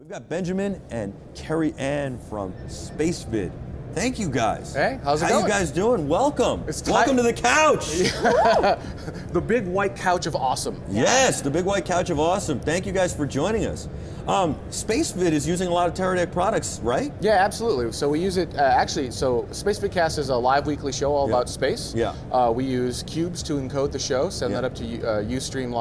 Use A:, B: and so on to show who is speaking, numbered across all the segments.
A: We've got Benjamin and Cariann from Spacevid. Thank you guys.
B: Hey, how's it
A: going? How you guys doing? Welcome. Welcome to the couch.
B: The big white couch of awesome.
A: Yes, the big white couch of awesome. Thank you guys for joining us. Spacevid is using a lot of Teradek products, right?
B: Yeah, absolutely. So we use it, so Spacevidcast is a live weekly show all about space.
A: Yeah.
B: We use cubes to encode the show, send that up to Ustream.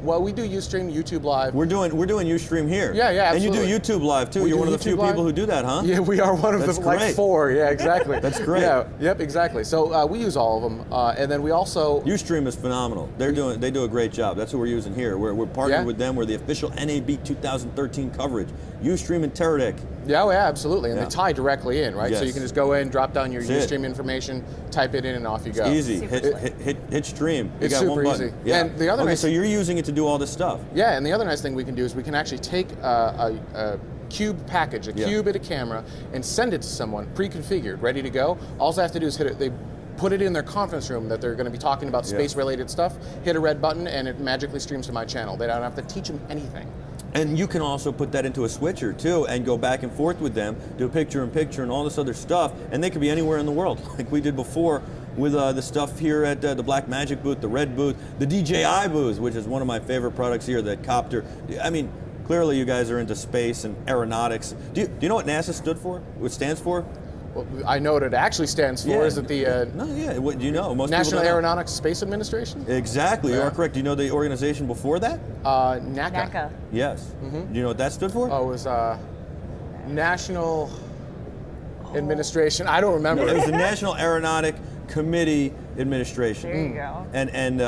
B: Well, we do Ustream, YouTube Live.
A: We're doing Ustream here.
B: Yeah, absolutely.
A: And you do YouTube Live too. You're one of the few people who do that, huh?
B: Yeah, we are one of the like four. Yeah, exactly.
A: That's great.
B: Yeah, yep, exactly. So we use all of them, and then we also
A: Ustream is phenomenal. They do a great job. That's what we're using here. We're partnered with them. We're the official NAB 2013 coverage. Ustream and Teradek.
B: Yeah, absolutely, and they tie directly in, right?
A: Yes.
B: So you can just go in, drop down your Ustream information, type it in, and off you go.
A: It's easy. Hit stream.
B: It's
A: got
B: super
A: one button.
B: easy.
A: Yeah.
B: And the other
A: so you're using it to do all this stuff.
B: Yeah, and the other nice thing we can do is we can actually take a cube package, cube at a camera, and send it to someone pre-configured, ready to go. All they have to do is hit it. They put it in their conference room that they're going to be talking about space-related stuff, hit a red button, and it magically streams to my channel. They don't have to teach them anything.
A: And you can also put that into a switcher too and go back and forth with them, do a picture-in-picture and all this other stuff, and they could be anywhere in the world, like we did before with the stuff here at the Black Magic booth, the Red booth, the DJI booth, which is one of my favorite products here, the copter. I mean, clearly you guys are into space and aeronautics. Do you know what NASA stood for? What it stands for?
B: Well, I know what it actually stands for. Is it the
A: what do you know? Most
B: National Aeronautics Space Administration?
A: Exactly, you are correct. Do you know the organization before that?
B: NACA.
A: Yes. Do you know what that stood for?
B: Oh, it was National Administration. I don't remember.
A: It was the National Aeronautic Committee Administration.
C: There you go.
A: And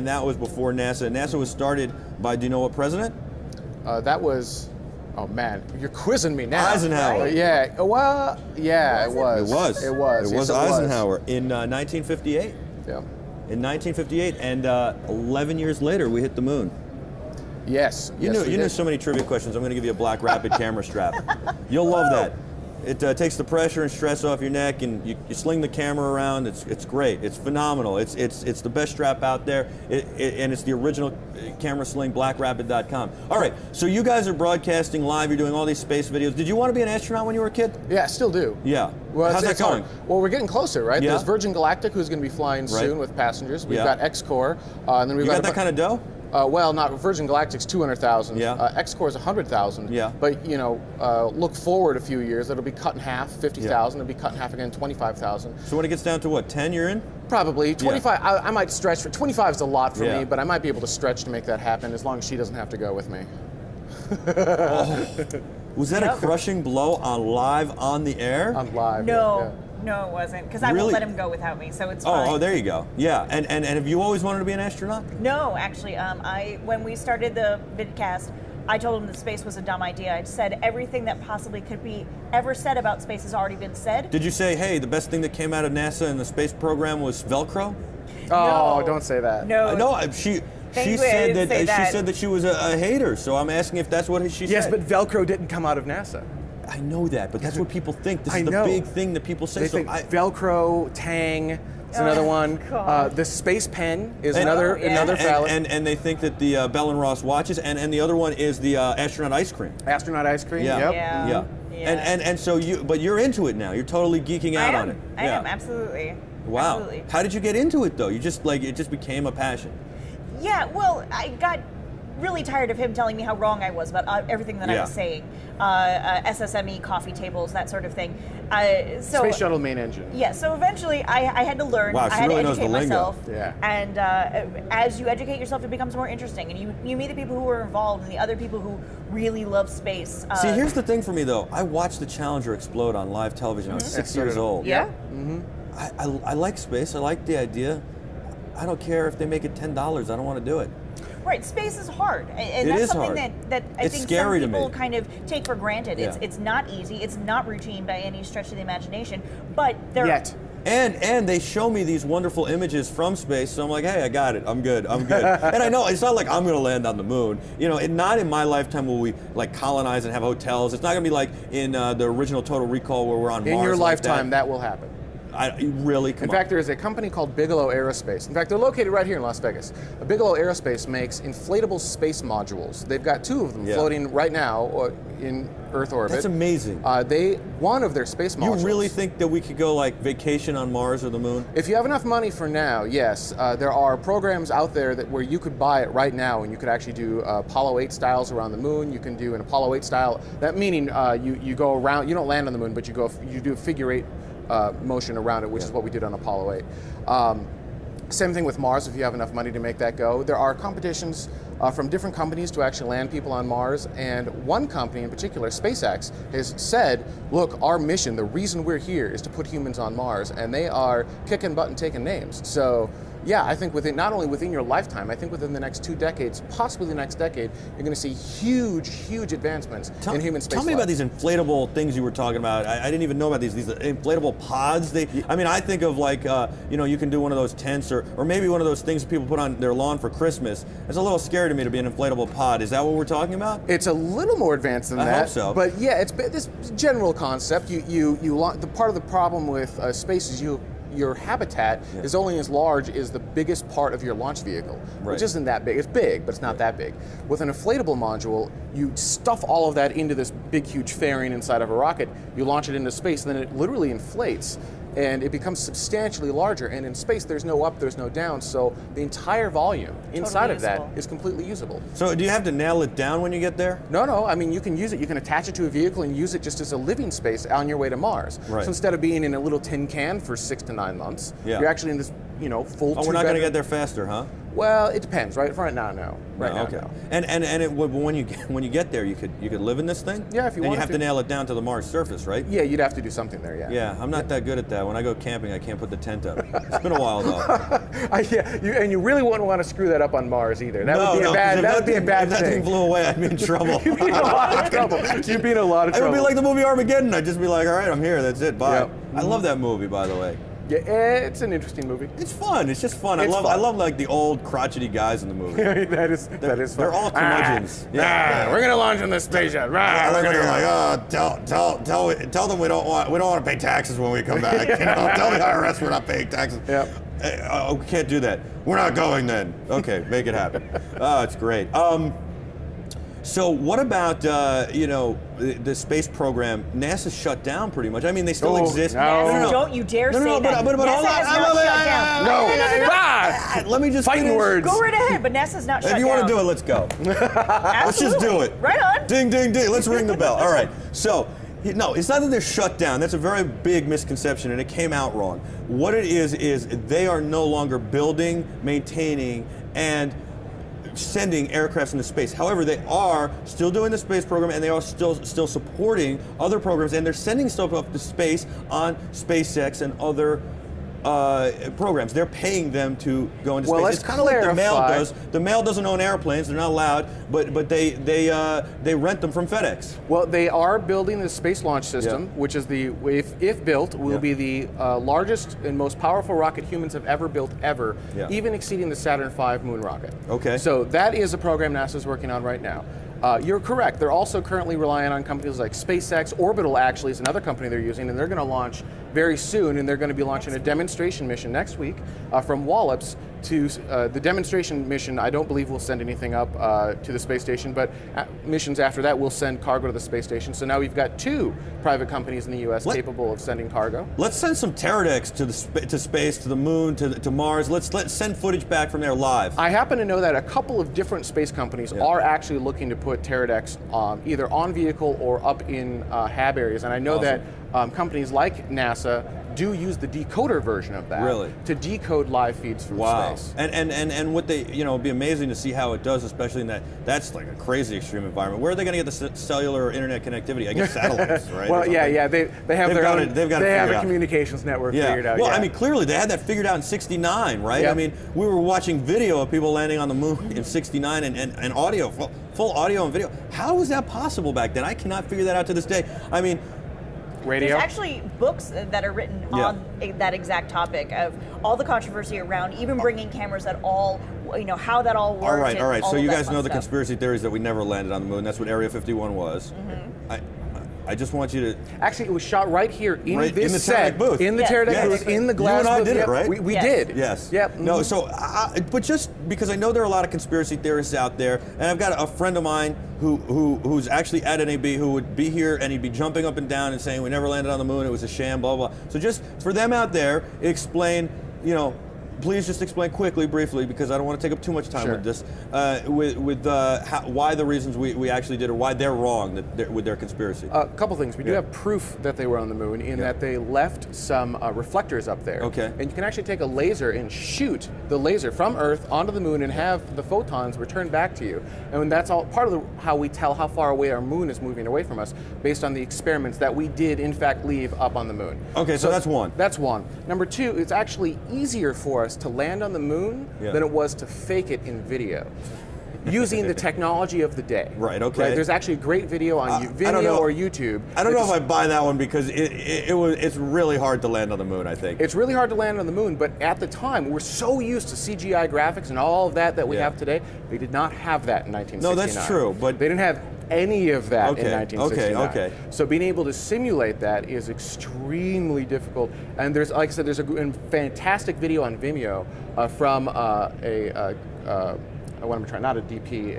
A: that was before NASA. NASA was started by, do you know what president?
B: That was, oh man, you're quizzing me now.
A: Eisenhower.
B: Right? Yeah, well, yeah, it was.
A: It was Eisenhower in 1958.
B: Yeah.
A: In 1958, and 11 years later, we hit the moon.
B: Yes.
A: You knew so many trivia questions. I'm going to give you a black rapid camera strap. You'll love that. It takes the pressure and stress off your neck, and you sling the camera around. It's great. It's phenomenal. It's the best strap out there, and it's the original camera sling, blackrapid.com. All right, so you guys are broadcasting live. You're doing all these space videos. Did you want to be an astronaut when you were a kid?
B: Yeah, I still do.
A: Yeah.
B: Well,
A: how's that going?
B: Well, we're getting closer, right?
A: Yeah.
B: There's Virgin Galactic, who's going to be flying soon with passengers. We've got X-Core, and then we've
A: got that kind of dough.
B: Well, not Virgin Galactic's 200,000.
A: Yeah.
B: X-Core is 100,000.
A: Yeah.
B: But look forward a few years, it'll be cut in half. 50,000. It'll be cut in half again. 25,000.
A: So when it gets down to what, 10, you're in?
B: Probably 25.
A: Yeah.
B: I might stretch for 25 is a lot for me, but I might be able to stretch to make that happen as long as she doesn't have to go with me.
A: Was that a crushing blow on the air?
B: On live.
C: No.
B: Yeah.
C: No, it wasn't, because I won't let him go without me, so it's fine.
A: Oh, there you go. Yeah, and have you always wanted to be an astronaut?
C: No, actually, when we started the vidcast, I told him that space was a dumb idea. I said everything that possibly could be ever said about space has already been said.
A: Did you say, hey, the best thing that came out of NASA and the space program was Velcro?
B: Oh,
C: No.
B: don't say that.
C: No.
A: No, she said that she was a hater. So I'm asking if that's what she said.
B: Yes, but Velcro didn't come out of NASA.
A: I know that, but that's what people think. This is
B: I know.
A: the big thing that people say.
B: They think Velcro, Tang is another one. The Space Pen is another phallic.
A: And they think that the Bell and Ross watches, and the other one is the astronaut ice cream.
B: Astronaut ice cream.
A: Yeah.
B: Yep.
C: Yeah.
A: And so you're into it now. You're totally geeking out on it.
C: I am, absolutely.
A: Wow.
C: Absolutely.
A: How did you get into it though? You just it just became a passion.
C: Yeah, well, I got really tired of him telling me how wrong I was about everything that I was saying. SSME, coffee tables, that sort of thing.
B: Space Shuttle main engine.
C: Yeah, so eventually I had to learn.
A: Wow, she
C: I had
A: really
C: to
A: knows
C: educate
A: the lingo.
C: myself.
B: Yeah.
C: And as you educate yourself, it becomes more interesting. And you meet the people who are involved and the other people who really love space.
A: See, here's the thing for me though. I watched the Challenger explode on live television. I was 6 years old.
C: Yeah?
A: I like space. I like the idea. I don't care if they make it $10. I don't want to do it.
C: Right, space is hard, and
A: It
C: that's
A: is
C: something
A: hard.
C: that I
A: It's
C: think
A: scary to
C: some people
A: me.
C: kind of take for granted.
A: Yeah.
C: It's not easy, it's not routine by any stretch of the imagination, but there
B: Yet.
A: And they show me these wonderful images from space, so I'm like, hey, I got it. I'm good. And I know it's not like I'm going to land on the moon. Not in my lifetime will we like colonize and have hotels. It's not going to be like in the original Total Recall where we're on Mars.
B: In your
A: like
B: lifetime, that will happen.
A: Really? Come
B: In
A: on.
B: fact, there is a company called Bigelow Aerospace. In fact, they're located right here in Las Vegas. Bigelow Aerospace makes inflatable space modules. They've got 2 of them floating right now in Earth orbit.
A: That's amazing.
B: One of their space modules.
A: You really think that we could go like vacation on Mars or the moon?
B: If you have enough money for now, yes. There are programs out there where you could buy it right now, and you could actually do Apollo 8 styles around the moon. You can do an Apollo 8 style. That meaning you go around. You don't land on the moon, but you do a figure 8 motion around it, which is what we did on Apollo 8. Same thing with Mars, if you have enough money to make that go. There are competitions from different companies to actually land people on Mars, and one company in particular, SpaceX, has said, look, our mission, the reason we're here is to put humans on Mars, and they are kicking butt and taking names. So yeah, I think not only within your lifetime, I think within the next 2 decades, possibly the next decade, you're going to see huge advancements in human space.
A: Tell me about these inflatable things you were talking about. I didn't even know about these inflatable pods. I think of like, you can do one of those tents or maybe one of those things that people put on their lawn for Christmas. It's a little scary to me to be an inflatable pod. Is that what we're talking about?
B: It's a little more advanced than that.
A: I hope so.
B: But yeah, it's this general concept. The part of the problem with space is your habitat is only as large as the biggest part of your launch vehicle, which isn't that big. It's big, but it's not that big. With an inflatable module, you stuff all of that into this big, huge fairing inside of a rocket, you launch it into space, and then it literally inflates, and it becomes substantially larger. And in space, there's no up, there's no down, so the entire volume inside of that is completely usable.
A: So do you have to nail it down when you get there?
B: No, I mean, you can use it, you can attach it to a vehicle and use it just as a living space on your way to Mars.
A: Right.
B: So instead of being in a little tin can for 6 to 9 months, you're actually in this, full.
A: Oh, we're not going to get there faster, huh?
B: Well, it depends, right? Right now, no. Right now,
A: okay.
B: no.
A: And when you get there, you could live in this thing.
B: Yeah, if you want.
A: And you have to nail it down to the Mars surface, right?
B: Yeah, you'd have to do something there. Yeah.
A: Yeah, I'm not that good at that. When I go camping, I can't put the tent up. It's been a while though.
B: And you really wouldn't want to screw that up on Mars either. That would be a bad. That would be a bad
A: if
B: thing.
A: If that thing blew away, I'd be in trouble.
B: You'd be in a lot of trouble. You'd be in a lot of trouble.
A: It would be like the movie Armageddon. I'd just be like, all right, I'm here. That's it. Bye.
B: Yep.
A: I love that movie, by the way.
B: Yeah, it's an interesting movie.
A: It's fun. It's just fun. I
B: It's
A: love
B: fun.
A: like the old crotchety guys in the movie.
B: that is fun.
A: They're all curmudgeons.
B: We're gonna launch on this spaceship.
A: Yeah, they're gonna be like, tell them we don't want to pay taxes when we come back. Tell the IRS we're not paying taxes.
B: Yep.
A: We can't do that. We're not going then. Okay, make it happen. Oh, it's great. So what about the space program? NASA shut down pretty much. I mean, they still exist.
C: No. Don't you dare say that.
A: But
C: NASA
A: hold on.
C: has not shut down.
A: No. Let me just
B: fighting
A: finish.
B: words.
C: Go right ahead, but NASA's not shut down.
A: If you want to do it, let's go. Let's just do it.
C: Right on.
A: Ding, ding, ding. Let's ring the bell. All right. So, no, it's not that they're shut down. That's a very big misconception, and it came out wrong. What it is they are no longer building, maintaining, and sending aircrafts into space. However, they are still doing the space program, and they are still supporting other programs, and they're sending stuff up to space on SpaceX and other programs. They're paying them to go into space. It's kind of like the mail does. The mail doesn't own airplanes; they're not allowed, but they rent them from FedEx.
B: Well, they are building the Space Launch System, which is if built, will be the largest and most powerful rocket humans have ever built ever, even exceeding the Saturn V moon rocket.
A: Okay.
B: So that is a program NASA's working on right now. You're correct. They're also currently relying on companies like SpaceX. Orbital actually is another company they're using, and they're going to launch very soon, and they're going to be launching a demonstration mission next week from Wallops to the demonstration mission. I don't believe we'll send anything up to the space station, but missions after that will send cargo to the space station. So now we've got 2 private companies in the U.S. capable of sending cargo.
A: Let's send some Teradeks to space, to the moon, to Mars. Let's send footage back from there live.
B: I happen to know that a couple of different space companies are actually looking to put Teradeks either on vehicle or up in HAB areas, and I know that companies like NASA do use the decoder version of that to decode live feeds from space.
A: And what they, it'd be amazing to see how it does, especially in that's like a crazy extreme environment. Where are they going to get the cellular or internet connectivity? I guess satellites, right?
B: Well, yeah, they have their own.
A: They
B: have a communications network figured out.
A: Well, I mean, clearly they had that figured out in '69, right?
B: Yep.
A: I mean, we were watching video of people landing on the moon in '69 and audio, full audio and video. How was that possible back then? I cannot figure that out to this day. I mean,
B: radio.
C: There's actually books that are written on that exact topic of all the controversy around even bringing cameras at all, how that all worked.
A: All right. So you guys know the conspiracy theories that we never landed on the moon. That's what Area 51 was. I just want you to.
B: Actually, it was shot right here in
A: Right,
B: this
A: in the
B: set,
A: Teradek booth.
B: in the
C: Yes.
B: Teradek
C: Yes.
B: booth, in the glass
A: You and I
B: booth.
A: did it,
B: Yep,
A: right?
B: We
C: Yes.
B: did.
A: Yes.
B: Yep.
A: No, so, but just because I know there are a lot of conspiracy theorists out there, and I've got a friend of mine who's actually at NAB who would be here and he'd be jumping up and down and saying we never landed on the moon, it was a sham, blah, blah. So just for them out there, explain, please just explain quickly, briefly, because I don't want to take up too much time
B: Sure.
A: with this, why the reasons we actually did or why they're wrong with their conspiracy.
B: A couple things. We do
A: Yeah.
B: have proof that they were on the moon in
A: Yeah.
B: that they left some reflectors up there.
A: Okay.
B: And you can actually take a laser and shoot the laser from Earth onto the moon and have the photons return back to you. And that's all part of how we tell how far away our moon is moving away from us based on the experiments that we did in fact leave up on the moon.
A: Okay, so that's one.
B: That's one. Number two, it's actually easier for us to land on the moon
A: Yeah.
B: than it was to fake it in video. Using the technology of the day.
A: Right, okay.
B: There's actually a great video on
A: I don't
B: Vimeo
A: know.
B: or YouTube.
A: I don't
B: that
A: know if
B: just-
A: I buy that one because it's really hard to land on the moon, I think.
B: It's really hard to land on the moon, but at the time, we're so used to CGI graphics and all of that we
A: Yeah.
B: have today. They did not have that in 1969.
A: No, that's true, but-
B: they didn't have any of that
A: Okay,
B: in 1969.
A: okay.
B: So being able to simulate that is extremely difficult. And there's, like I said, there's a fantastic video on Vimeo from what am I trying? Not a DP,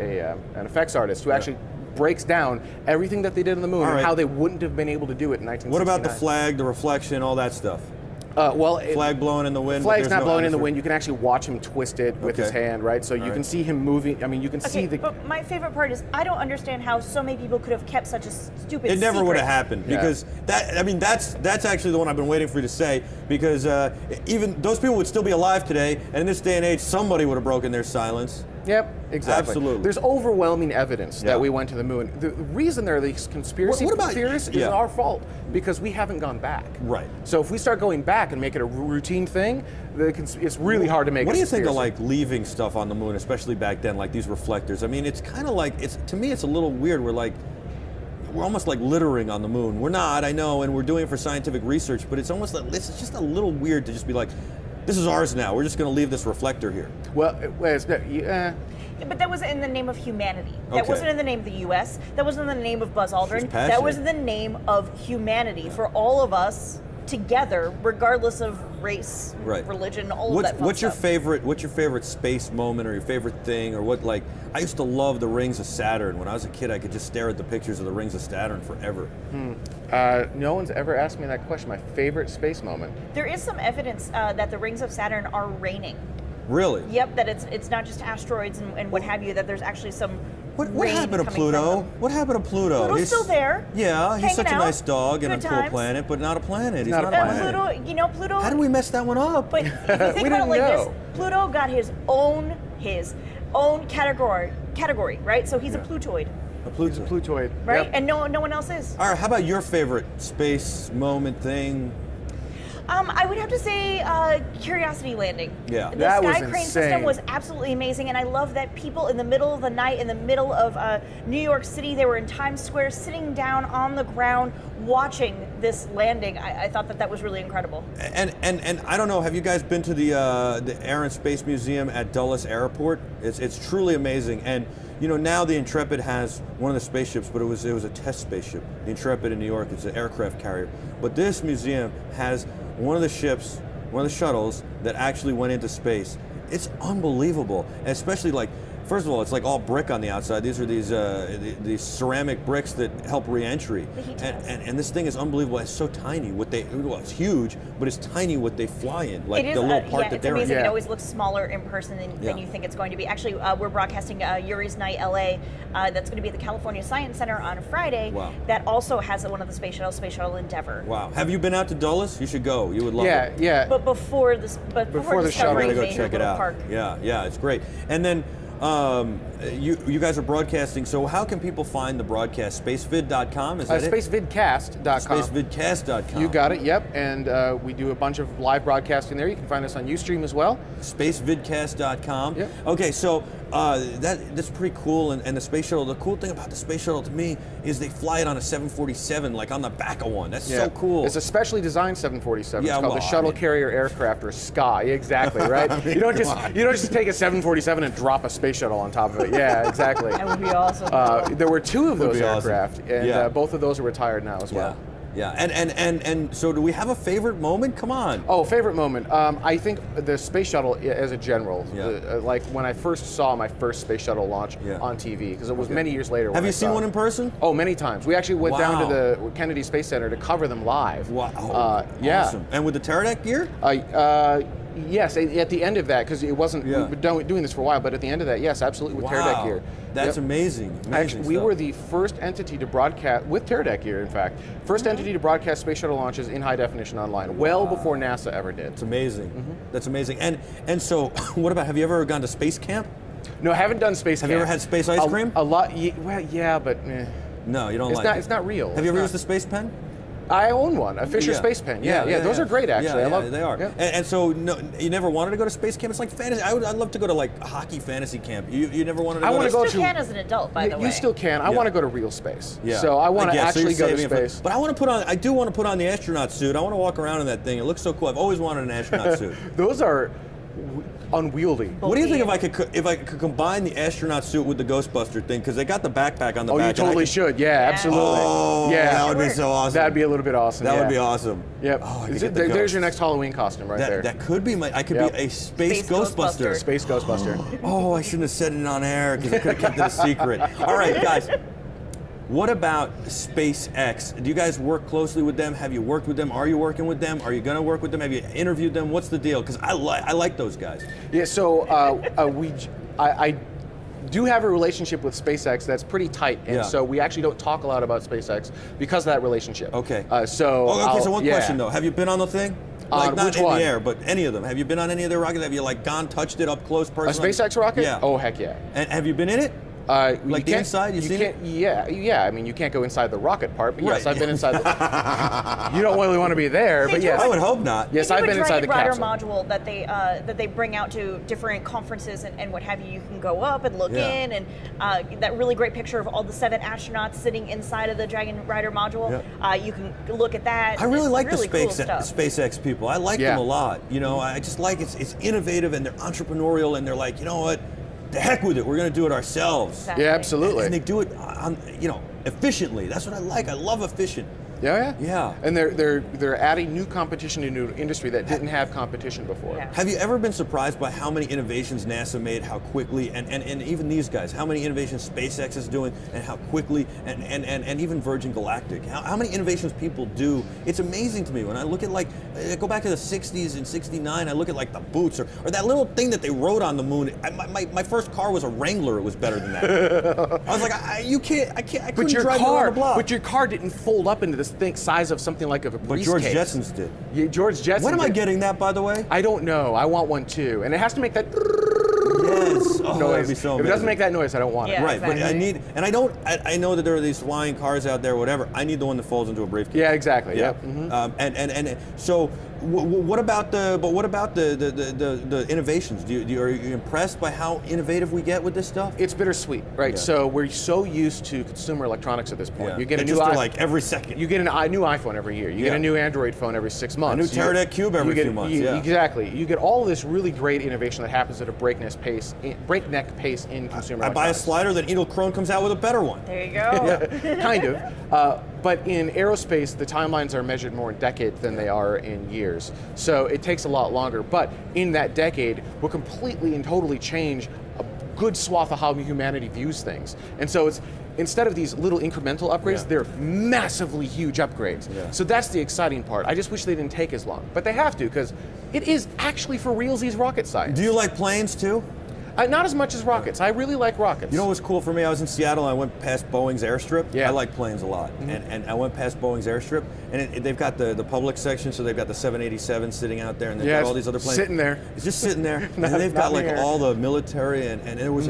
B: an effects artist who actually breaks down everything that they did on the moon
A: All
B: and
A: right.
B: how they wouldn't have been able to do it in 1969.
A: What about the flag, the reflection, all that stuff? Flag blowing in the wind. but
B: Flag's
A: there's
B: not
A: no
B: blowing in the
A: atmosphere?
B: wind. You can actually watch him twist it with his
A: Okay.
B: hand, right? So you
A: All
B: can
A: right.
B: see him moving. I mean, you can see
C: Okay,
B: the.
C: but my favorite part is I don't understand how so many people could have kept such a stupid
A: It never
C: secret.
A: would have happened
B: Yeah.
A: because that's actually the one I've been waiting for you to say because even those people would still be alive today, and in this day and age, somebody would have broken their silence.
B: Yep, exactly.
A: Absolutely.
B: There's overwhelming evidence
A: Yeah.
B: that we went to the moon. The reason there are these conspiracy
A: What about-
B: theorists is
A: yeah.
B: our fault because we haven't gone back.
A: Right.
B: So if we start going back and make it a routine thing, it's really hard to make.
A: What
B: a
A: do you think of
B: conspiracy.
A: like leaving stuff on the moon, especially back then, like these reflectors? I mean, it's kind of like to me, it's a little weird. We're almost like littering on the moon. We're not, I know, and we're doing it for scientific research, but it's almost like it's just a little weird to just be like, this is ours now. We're just going to leave this reflector here.
B: Well,
C: But that was in the name of humanity. That
A: Okay.
C: wasn't in the name of the U.S. That wasn't in the name of Buzz Aldrin.
A: She's
C: That was in
A: passionate.
C: the name of humanity for all of us together, regardless of race,
A: Right.
C: religion, all of that fun
A: What's your
C: stuff.
A: favorite space moment or your favorite thing or what like I used to love the rings of Saturn. When I was a kid I could just stare at the pictures of the rings of Saturn forever.
B: no one's ever asked me that question. My favorite space moment.
C: There is some evidence that the rings of Saturn are raining.
A: Really?
C: Yep, that it's not just asteroids and what have you. That there's actually some.
A: What
C: rain
A: happened to
C: coming
A: Pluto?
C: from them.
A: What happened to Pluto?
C: Pluto's still there.
A: Yeah, he's
C: hanging
A: such a
C: out,
A: nice dog and a
C: good
A: cool
C: times.
A: planet, but not a planet. He's
B: Not
A: not,
B: a
A: a
B: planet.
A: planet.
C: Pluto.
A: How did we mess that one up?
C: But if you think
B: We
C: about it like
B: didn't
C: this,
B: know.
C: Pluto got his own category, right? So he's a Plutoid,
A: A Pluto.
B: Plutoid.
C: right?
B: Yep.
C: And no one else is.
A: All right, how about your favorite space moment thing?
C: I would have to say Curiosity landing.
A: Yeah.
C: The
B: That was
C: sky crane system
B: insane.
C: was absolutely amazing, and I love that people in the middle of the night, in the middle of New York City, they were in Times Square, sitting down on the ground, watching this landing. I thought that was really incredible.
A: And I don't know. Have you guys been to the Air and Space Museum at Dulles Airport? It's truly amazing. And you know now the Intrepid has one of the spaceships, but it was a test spaceship. The Intrepid in New York, it's an aircraft carrier. But this museum has one of the ships, one of the shuttles that actually went into space. It's unbelievable, and especially like. First of all, it's like all brick on the outside. These are these ceramic bricks that help re-entry.
C: The heat
A: And this thing is unbelievable. It's so tiny. It's huge, but it's tiny what they fly in. Like
C: It is,
A: the little part
C: yeah,
A: that
C: it's
A: they're
C: amazing.
A: in.
C: It
B: Yeah.
C: always looks smaller in person than
A: Yeah.
C: you think it's going to be. Actually, we're broadcasting Yuri's Night LA. That's going to be at the California Science Center on Friday.
A: Wow.
C: That also has one of the Space Shuttle Endeavour.
A: Wow. Have you been out to Dulles? You should go. You would love it.
B: Yeah.
C: But before this,
B: Before the shuttle.
A: I'm
C: discovering
A: gonna go
C: Major
A: check it
C: Little
A: out.
C: Park.
A: Yeah, it's great. And then you guys are broadcasting. So how can people find the broadcast? Spacevid.com, is that it?
B: Spacevidcast.com.
A: Spacevidcast.com.
B: You got it, yep. And we do a bunch of live broadcasting there. You can find us on Ustream as well.
A: Spacevidcast.com.
B: Yep.
A: Okay, so That's pretty cool, and the space shuttle. The cool thing about the space shuttle to me is they fly it on a 747, like on the back of one. That's so cool.
B: It's a specially designed 747.
A: Yeah,
B: it's called the Shuttle Carrier Aircraft, or SCA. Exactly, right?
A: I mean,
B: you don't just take a 747 and drop a space shuttle on top of it. Yeah, exactly.
C: That would be awesome.
B: There were 2 of those
A: awesome.
B: aircraft, and both of those are retired now as well.
A: Yeah, and so do we have a favorite moment? Come on.
B: Oh, favorite moment. I think the space shuttle as a general, like when I first saw my first space shuttle launch on TV, because it was many years later.
A: Have you seen one in person?
B: Oh, many times. We actually went down to the Kennedy Space Center to cover them live.
A: Wow.
B: Awesome.
A: And with the Teradek gear?
B: Yes, at the end of that, because it wasn't, we've been doing this for a while, but at the end of that, yes, absolutely, with Teradek gear.
A: That's amazing.
B: Actually, we were the first entity to broadcast, with Teradek gear, in fact, first entity to broadcast space shuttle launches in high definition online, well before NASA ever did.
A: It's amazing. That's amazing. And so, what about, have you ever gone to space camp?
B: No, I haven't done space camp.
A: Have you ever had space ice cream?
B: A lot, well, yeah, but
A: no, you don't
B: it's
A: like
B: not,
A: it.
B: It's not real.
A: Have you ever used the space pen?
B: I own one, a Fisher Space Pen. Yeah, those are great, actually. I love.
A: They are.
B: Yeah.
A: And so, no, you never wanted to go to space camp? It's like fantasy. I'd love to go to like a hockey fantasy camp. You never wanted to go to?
C: You still can as an adult, by the way.
B: You still can. I want to go to real space.
A: Yeah.
B: So I want to actually go to space.
A: But I want to put on. I do want to put on the astronaut suit. I want to walk around in that thing. It looks so cool. I've always wanted an astronaut suit.
B: Those are unwieldy.
A: What do you think if I could combine the astronaut suit with the Ghostbuster thing? Because they got the backpack on the back.
B: Oh, you totally should. Yeah, absolutely.
A: Oh,
B: yeah,
A: that would be so awesome.
B: That'd be a little bit awesome.
A: That would be awesome.
B: Yep.
A: Oh,
B: there's your next Halloween costume right there.
A: That could be I could be a space Ghostbuster.
B: Space Ghostbuster.
A: Oh, I shouldn't have said it on air because I could have kept it a secret. All right, guys. What about SpaceX? Do you guys work closely with them? Have you worked with them? Are you working with them? Are you going to work with them? Have you interviewed them? What's the deal? Because I like those guys.
B: Yeah. So I do have a relationship with SpaceX that's pretty tight, and so we actually don't talk a lot about SpaceX because of that relationship.
A: Okay.
B: So
A: one question though: have you been on the thing? Like not
B: which
A: in
B: one?
A: the air, but any of them. Have you been on any of their rockets? Have you like touched it up close personally?
B: A SpaceX rocket?
A: Yeah.
B: Oh, heck yeah.
A: And have you been in it? Like the inside, you seen it?
B: Yeah. I mean, you can't go inside the rocket part, but yes, I've been inside. You don't really want to be there, but yes.
A: I would hope not.
B: Yes, I've been inside the capsule.
C: module that they bring out to different conferences and what have you. You can go up and look in, and that really great picture of all the 7 astronauts sitting inside of the Dragon Rider module. You can look at that.
A: I really like the
C: cool stuff.
A: SpaceX people. I like them a lot. You know, I just like it's innovative and they're entrepreneurial and they're like, you know what? The heck with it, we're going to do it ourselves.
C: Exactly.
B: Yeah, absolutely.
A: And they do it, efficiently. That's what I like. I love efficient.
B: Yeah. And they're adding new competition to new industry that didn't have competition before.
C: Yeah.
A: Have you ever been surprised by how many innovations NASA made, how quickly, and even these guys, how many innovations SpaceX is doing, and how quickly, and even Virgin Galactic, how many innovations people do? It's amazing to me when I look at I go back to the 60s and 69, I look at like the boots or that little thing that they rode on the moon. My first car was a Wrangler. It was better than that. I was like, I couldn't drive around the block.
B: But your car didn't fold up into this size of something like a briefcase.
A: But George Jetson's did.
B: Yeah, George Jetson.
A: When am I getting that, by the way?
B: I don't know. I want one too, and it has to make that
A: noise. That'd be so amazing.
B: If it doesn't make that noise, I don't want it.
A: Right,
C: exactly.
A: but I need, and I know that there are these flying cars out there, whatever. I need the one that folds into a briefcase.
B: Yeah, exactly.
A: Yeah.
B: Yep. Mm-hmm.
A: And so, what about the innovations? Are you impressed by how innovative we get with this stuff?
B: It's bittersweet, right?
A: Yeah.
B: So we're so used to consumer electronics at this point.
A: Yeah.
B: You get a new
A: like every second.
B: You get a new iPhone every year. You get a new Android phone every 6 months.
A: A new Teradek Cube every few months.
B: Exactly. You get all this really great innovation that happens at a breakneck pace in consumer
A: I
B: electronics.
A: buy a slider, then Edel Krone comes out with a better one.
C: There you go.
B: Kind of. But in aerospace, the timelines are measured more in decades than they are in years. So it takes a lot longer. But in that decade, we'll completely and totally change a good swath of how humanity views things. And so it's instead of these little incremental upgrades, they're massively huge upgrades.
A: Yeah.
B: So that's the exciting part. I just wish they didn't take as long. But they have to, because it is actually for realsies rocket science.
A: Do you like planes too?
B: Not as much as rockets. I really like rockets.
A: You know what was cool for me? I was in Seattle and I went past Boeing's airstrip.
B: Yeah.
A: I like planes a lot.
B: Mm-hmm.
A: And I went past Boeing's airstrip and they've got the public section, so they've got the 787 sitting out there and they've got all these other planes.
B: Sitting there.
A: It's just sitting there. And they've got like all the military and there was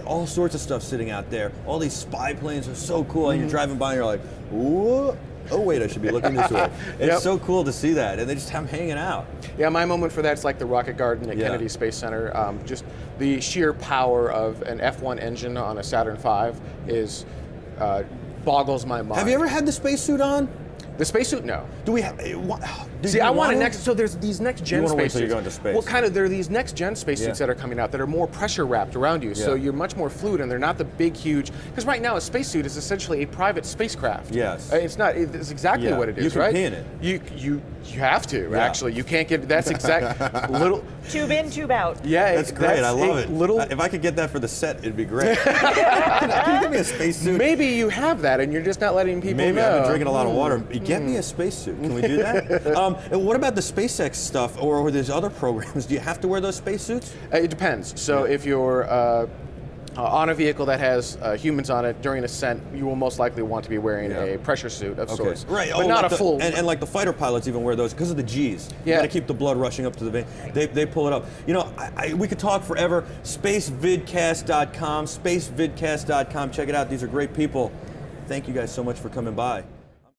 A: all sorts of stuff sitting out there. All these spy planes are so cool and you're driving by and you're like, whoa. oh wait, I should be looking this way. It's
B: Yep.
A: so cool to see that, and they just have them hanging out.
B: Yeah, my moment for that's like the Rocket Garden at
A: Yeah.
B: Kennedy Space Center. Just the sheer power of an F1 engine on a Saturn V is boggles my mind.
A: Have you ever had the spacesuit on?
B: The spacesuit? No.
A: Do we have?
B: See, I want a next. So there's these next gen
A: You wanna wait
B: spacesuits.
A: till you go into space.
B: Well, kind of. There are these next gen spacesuits
A: Yeah.
B: that are coming out that are more pressure wrapped around you, so
A: Yeah.
B: you're much more fluid, and they're not the big, huge. Because right now, a spacesuit is essentially a private spacecraft.
A: Yes.
B: It's not. It's exactly
A: Yeah.
B: what it is,
A: You can
B: right?
A: pee in it.
B: You have to
A: Yeah.
B: actually. You can't get. That's exact. little.
C: Tube in, tube out.
B: Yeah,
A: That's great. I love it.
B: Little.
A: If I could get that for the set, it'd be great. Can you give me a spacesuit?
B: Maybe you have that, and you're just not letting people
A: Maybe
B: know.
A: I've been drinking a lot of water. Get me a spacesuit. Can we do that? And what about the SpaceX stuff or these other programs? Do you have to wear those spacesuits?
B: It depends. So if you're on a vehicle that has humans on it during ascent, you will most likely want to be wearing
A: Yeah.
B: a pressure suit of sorts.
A: Right.
B: But not
A: like
B: a full.
A: And like the fighter pilots even wear those because of the G's. You
B: Yeah.
A: got to keep the blood rushing up to the vein. They pull it up. You know, we could talk forever. Spacevidcast.com. Spacevidcast.com. Check it out. These are great people. Thank you guys so much for coming by.